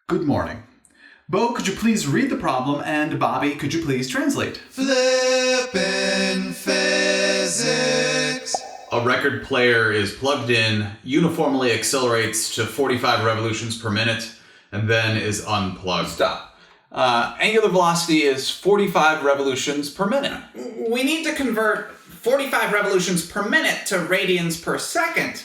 Good morning. Bo, could you please read the problem, and Bobby, could you please translate? Flippin' physics. A record player is plugged in, uniformly accelerates to 45 revolutions per minute, and then is unplugged. Stop. Angular velocity is 45 revolutions per minute. We need to convert 45 revolutions per minute to radians per second.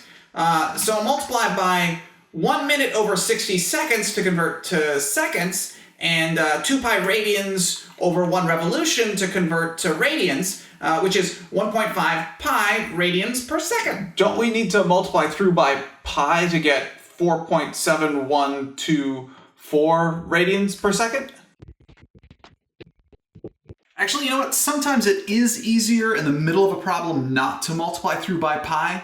So multiply by 1 minute over 60 seconds to convert to seconds, and 2 pi radians over 1 revolution to convert to radians, which is 1.5 pi radians per second. Don't we need to multiply through by pi to get 4.7124 radians per second? Actually, you know what? Sometimes it is easier in the middle of a problem not to multiply through by pi.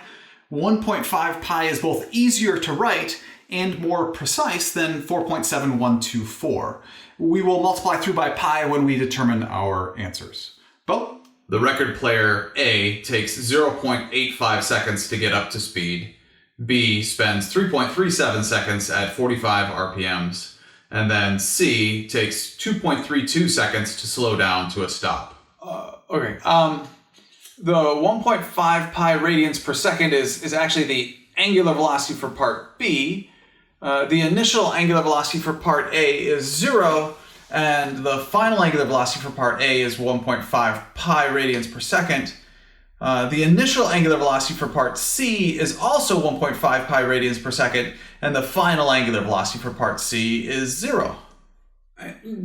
1.5 pi is both easier to write and more precise than 4.7124. We will multiply through by pi when we determine our answers. Bo? The record player A takes 0.85 seconds to get up to speed. B spends 3.37 seconds at 45 RPMs. And then C takes 2.32 seconds to slow down to a stop. Okay. The 1.5 pi radians per second is actually the angular velocity for part B. The initial angular velocity for part A is 0, and the final angular velocity for part A is 1.5 pi radians per second. The initial angular velocity for part C is also 1.5 pi radians per second, and the final angular velocity for part C is 0.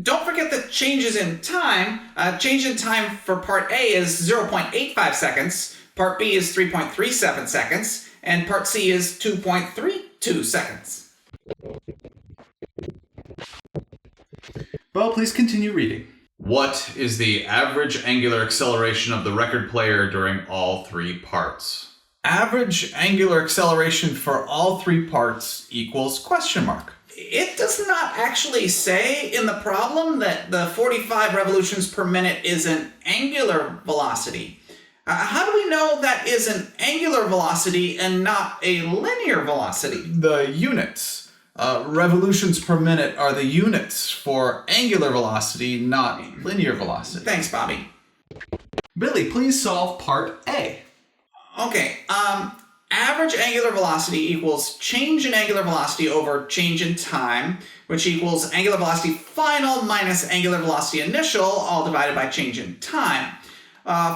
Don't forget the changes in time. Change in time for part A is 0.85 seconds, part B is 3.37 seconds, and part C is 2.32 seconds. Bo, please continue reading. What is the average angular acceleration of the record player during all 3 parts? Average angular acceleration for all 3 parts equals question mark. It does not actually say in the problem that the 45 revolutions per minute is an angular velocity. How do we know that is an angular velocity and not a linear velocity? The units. Revolutions per minute are the units for angular velocity, not linear velocity. Thanks, Bobby. Billy, please solve part A. Okay, average angular velocity equals change in angular velocity over change in time, which equals angular velocity final minus angular velocity initial, all divided by change in time.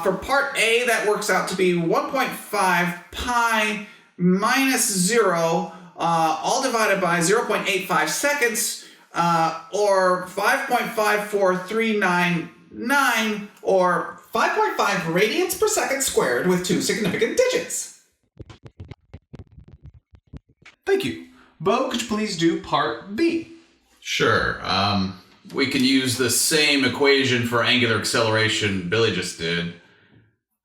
For part A, that works out to be 1.5 pi minus 0, all divided by 0.85 seconds, or 5.54399, or 5.5 radians per second squared with 2 significant digits. Thank you. Bo, could you please do part B? Sure. We can use the same equation for angular acceleration Billy just did.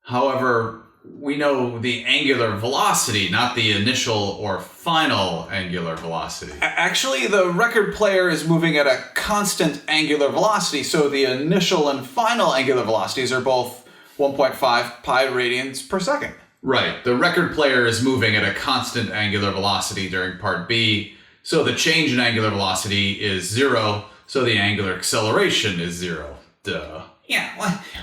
However, we know the angular velocity, not the initial or final angular velocity. Actually, the record player is moving at a constant angular velocity, so the initial and final angular velocities are both 1.5 pi radians per second. Right. The record player is moving at a constant angular velocity during part B, so the change in angular velocity is 0, so the angular acceleration is 0. Duh. Yeah,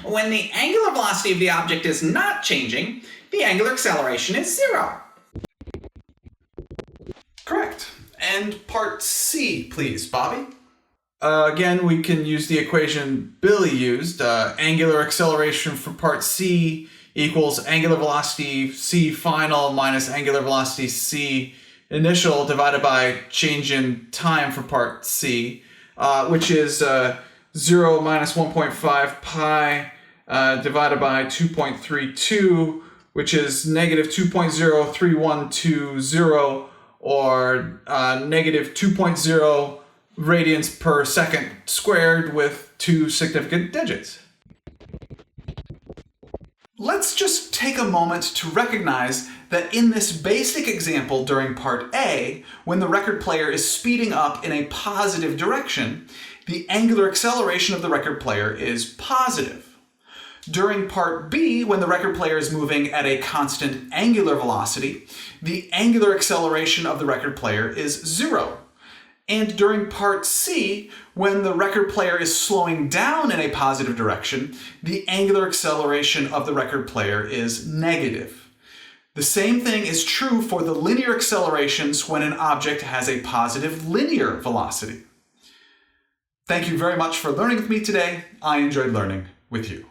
when the angular velocity of the object is not changing, the angular acceleration is 0. Correct. And part C, please, Bobby. Again, we can use the equation Billy used. Angular acceleration for part C equals angular velocity C final minus angular velocity C initial divided by change in time for part C, which is 0 minus 1.5 pi divided by 2.32, which is negative 2.03120, or negative 2.0 radians per second squared with 2 significant digits. Let's just take a moment to recognize that in this basic example during part A, when the record player is speeding up in a positive direction, the angular acceleration of the record player is positive. During part B, when the record player is moving at a constant angular velocity, the angular acceleration of the record player is 0. And during part C, when the record player is slowing down in a positive direction, the angular acceleration of the record player is negative. The same thing is true for the linear accelerations when an object has a positive linear velocity. Thank you very much for learning with me today. I enjoyed learning with you.